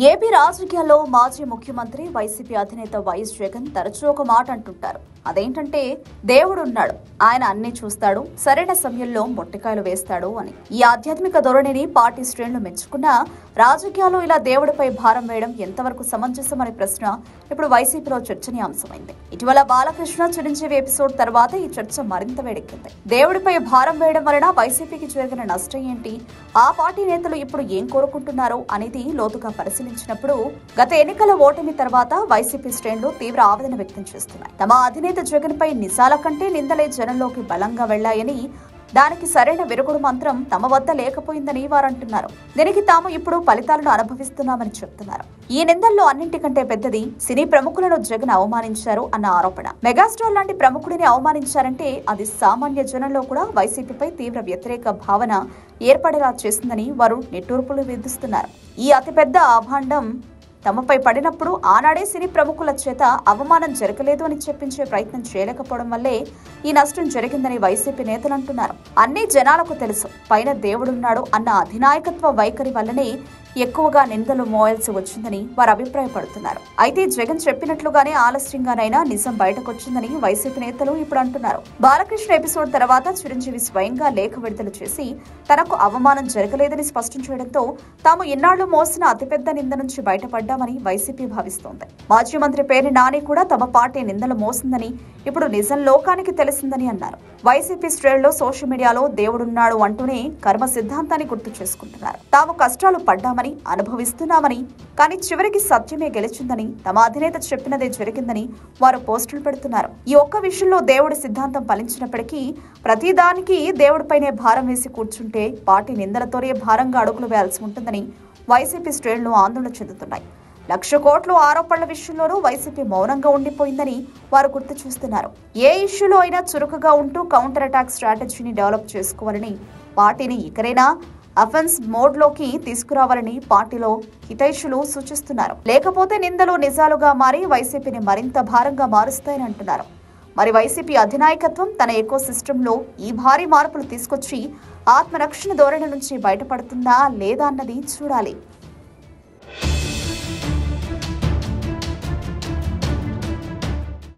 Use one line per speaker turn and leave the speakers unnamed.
AP రాజకీయాల్లో మాజీ ముఖ్యమంత్రి వైసీపీ అధినేత వైఎస్ జగన్ తరచూ ఒక మాట అంటుంటారు. అదేంటంటే దేవుడున్నాడు, ఆయన అన్ని చూస్తాడు, సరైన సమయంలో మొట్టికాయలు వేస్తాడు అని. ఈ ఆధ్యాత్మిక ధోరణిని పార్టీ శ్రేణులు మెచ్చుకున్నా రాజకీయాల్లో ఇలా దేవుడిపై భారం వేయడం ఎంతవరకు సమంజసమనే ప్రశ్న ఇప్పుడు వైసీపీలో చర్చనీయాంశమైంది. ఇటీవల బాలకృష్ణ చిరంజీవి ఎపిసోడ్ తర్వాత ఈ చర్చ మరింత వేడెక్కింది. దేవుడిపై భారం వేయడం వలన వైసీపీకి జరిగిన నష్టం ఏంటి, ఆ పార్టీ నేతలు ఇప్పుడు ఏం కోరుకుంటున్నారో అనేది లోతుగా పరిశీలించినప్పుడు గత ఎన్నికల ఓటమి తర్వాత వైసీపీ శ్రేణులు తీవ్ర ఆవేదన వ్యక్తం చేస్తున్నాయి. తమ అధినేత జగన్ పై నిజాల కంటే నిందలే జనంలోకి బలంగా వెళ్లాయని, దానికి సరైన విరుగుడు మంత్రం తమ వద్ద లేకపోయిందని వారంటున్నారు. దీనికి తాము ఇప్పుడు ఫలితాలను అనుభవిస్తున్నామని చెప్తున్నారు. ఈ నిందల్లో అన్నింటికంటే పెద్దది సినీ ప్రముఖులను జగన్ అవమానించారు అన్న ఆరోపణ. మెగాస్టార్ లాంటి ప్రముఖుడిని అవమానించారంటే అది సామాన్య జనంలో కూడా వైసీపీపై తీవ్ర వ్యతిరేక భావన ఏర్పడేలా చేసిందని వారు నిట్టూర్పులు విధిస్తున్నారు. ఈ అతిపెద్ద అభాండం తమపై పడినప్పుడు ఆనాడే సినీ ప్రముఖుల చేత అవమానం జరగలేదు అని చెప్పించే ప్రయత్నం చేయలేకపోవడం వల్లే ఈ నష్టం జరిగిందని వైసీపీ నేతలు అంటున్నారు. అన్ని జనాలకు తెలుసు, పైన దేవుడున్నాడు అన్న అధినాయకత్వ వైఖరి వల్లనే ఎక్కువగా నిందలు మోయాల్సి వచ్చిందని వారు అభిప్రాయపడుతున్నారు. అయితే జగన్ చెప్పినట్లుగానే ఆలస్యంగానైనా నిజం బయటకొచ్చిందని వైసీపీ నేతలు ఇప్పుడు అంటున్నారు. బాలకృష్ణ ఎపిసోడ్ తర్వాత చిరంజీవి స్వయంగా లేఖ విడుదల చేసి తనకు అవమానం జరగలేదని స్పష్టం చేయడంతో తాము ఇన్నాళ్లు మోసిన అతిపెద్ద నింద నుంచి బయటపడ్డామని వైసీపీ భావిస్తోంది. మాజీ మంత్రి పేర్ని నాని కూడా తమ పార్టీ నిందలు మోసిందని, ఇప్పుడు నిజం లోకానికి తెలిసిందని అన్నారు. వైసీపీ శ్రేణుల్లో సోషల్ మీడియాలో దేవుడున్నాడు అంటూనే కర్మ సిద్ధాంతాన్ని గుర్తు చేసుకుంటున్నారు. తాము కష్టాలు పడ్డామని, అనుభవిస్తున్నామని, కానీ చివరికి సత్యమే గెలిచిందని, తమ అధినేత చెప్పినదే జరిగిందని వారు పోస్టులు పెడుతున్నారు. ఈ ఒక్క విషయంలో దేవుడి సిద్ధాంతం ఫలించినప్పటికీ ప్రతిదానికి దేవుడిపైనే భారం వేసి కూర్చుంటే పార్టీ నిందలతోనే భారంగా అడుగులు వేయాల్సి ఉంటుందని వైసీపీ శ్రేణులు ఆందోళన చెందుతున్నాయి. 1,00,000 కోట్ల ఆరోపణల విషయంలోనూ వైసీపీ మౌనంగా ఉండిపోయిందని వారు గుర్తు చేస్తున్నారు. ఏ ఇష్యూలో అయినా చురుకుగా ఉంటూ కౌంటర్ అటాక్ స్ట్రాటజీని డెవలప్ చేసుకోవాలని, పార్టీని ఇకరైనా అఫెన్స్ మోడ్లోకి తీసుకురావాలని పార్టీలో హితైషులు సూచిస్తున్నారు. లేకపోతే నిందలు నిజాలుగా మారి వైసీపీని మరింత భారంగా మారుస్తాయని అంటున్నారు. మరి వైసీపీ అధినాయకత్వం తన ఎకో సిస్టంలో ఈ భారీ మార్పులు తీసుకొచ్చి ఆత్మరక్షణ ధోరణి నుంచి బయటపడుతుందా లేదా అన్నది చూడాలి.